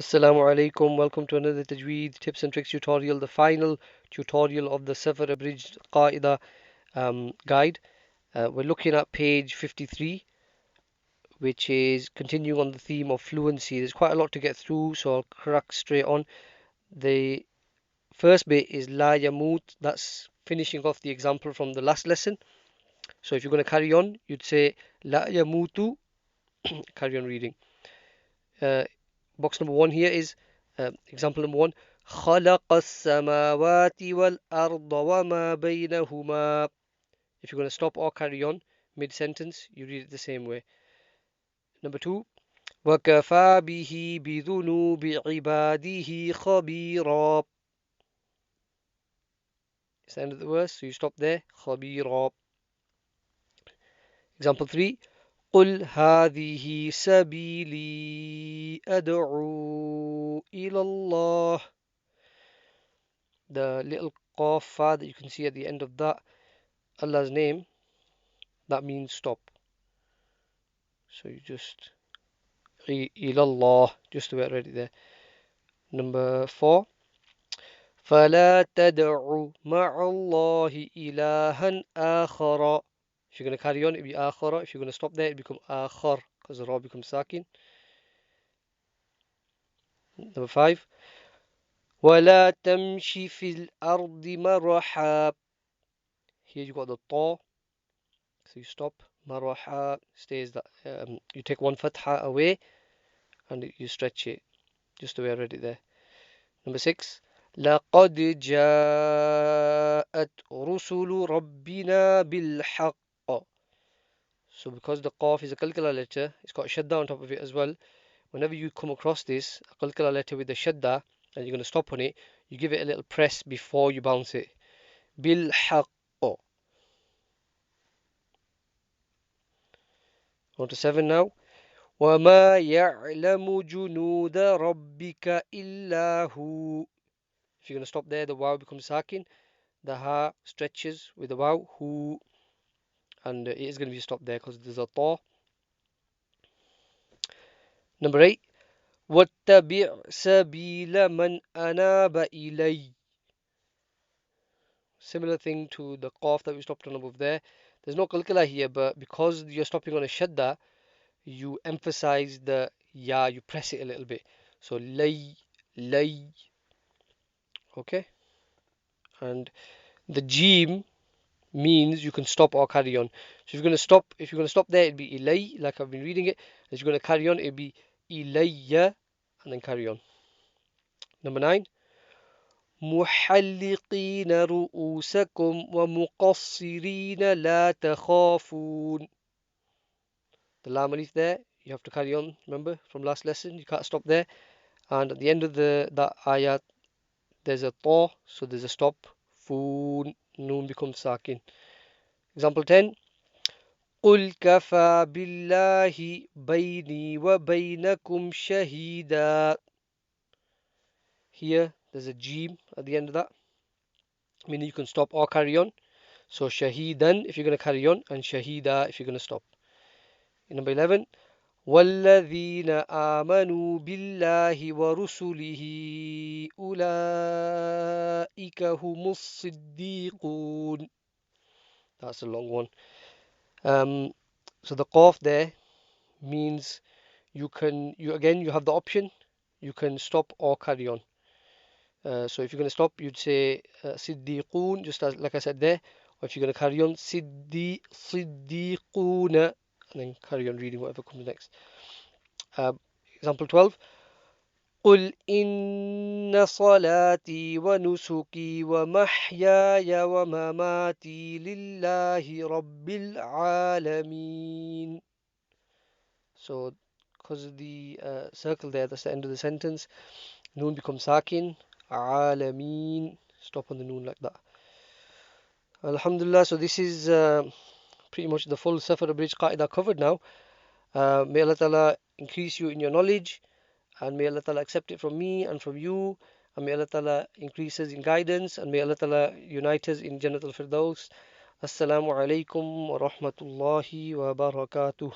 Assalamu alaykum. Welcome to another Tajweed tips and tricks tutorial, the final tutorial of the Safar Abridged Qaidah guide. We're looking at page 53, which is continuing on the theme of fluency. There's quite a lot to get through, so I'll crack straight on. The first bit is La Yamut. That's finishing off the example from the last lesson. So if you're going to carry on, you'd say La Yamutu, carry on reading. Uh, box number one here is example number one. خلق السماوات والأرض وما بينهما. If you're going to stop or carry on mid-sentence, you read it the same way. Number two. وكفى به بذنوب عباده خبيرا. It's the end of the verse, so you stop there. خبيرا. Example three. قل هذه سبيلي أدعو إلى الله. The little qaf fa that you can see at the end of that, Allah's name, that means stop. So you just ilallah, just about ready there. Number four. فلا تدع مع الله إلها آخر. If you're going to carry on, it'll be آخر. If you're going to stop there, it'll become آخر because the ra becomes sakin. Number five. ولا تمشي في الأرض مرحا. Here you got the ta, so you stop. Marwaha stays that you take one fatha away and you stretch it just the way I read it there. Number six. لقد جاءت رسل ربنا بالحق. So because the qaf is a qalqala letter, it's got a shadda on top of it as well. Whenever you come across this, a qalqala letter with a shadda, and you're going to stop on it, you give it a little press before you bounce it. بالحق. On to seven now. وما يعلم جنود ربك إلا هو. If you're going to stop there, the waw becomes sakin. The ha stretches with the waw, who, and it is going to be stopped there because there's a ta. Number eight. واتبع سبيل من أناب إلي. Similar thing to the qaf that we stopped on above there. There's no qalqala here, but because you're stopping on a shadda, you emphasize the ya, you press it a little bit. So lay, lay, okay? And the jim means you can stop or carry on. So if you're going to stop there, it'd be ilay, like I've been reading it. If you're going to carry on, it'd be ilayya, and then carry on. Number nine. محلقين رؤوسكم ومقصرين لا تخافون. The lam alif there, you have to carry on. Remember from last lesson, you can't stop there. And at the end of that ayat, there's a ta, so there's a stop. Foon, noon becomes sakin. Example 10. قل كفى بالله بيني وبينكم شهيدا. Here there's a jim at the end of that, meaning you can stop or carry on. So shahidan if you're going to carry on, and shahida if you're going to stop. In number 11. والذين آمنوا بالله ورسله أولئك هم الصديقون. That's a long one. So the qaf there means you have the option, you can stop or carry on. So if you're going to stop, you'd say siddiqun, just as like I said there. Or if you're going to carry on, siddiquna, and then carry on reading whatever comes next. Example 12. قل إن صلاتي ونسكي ومحياي ومماتي لله رب العالمين. So because of the circle there, that's the end of the sentence. Noon becomes sakin. Alameen. Stop on the noon like that. Alhamdulillah. So this is pretty much the full Safar Abridged Qaidah covered now. May Allah Ta'ala increase you in your knowledge, and may Allah Ta'ala accept it from me and from you, and may Allah Ta'ala increase us in guidance, and may Allah Ta'ala unite us in Jannat al-Firdaus. Assalamu alaykum wa rahmatullahi wa barakatuh.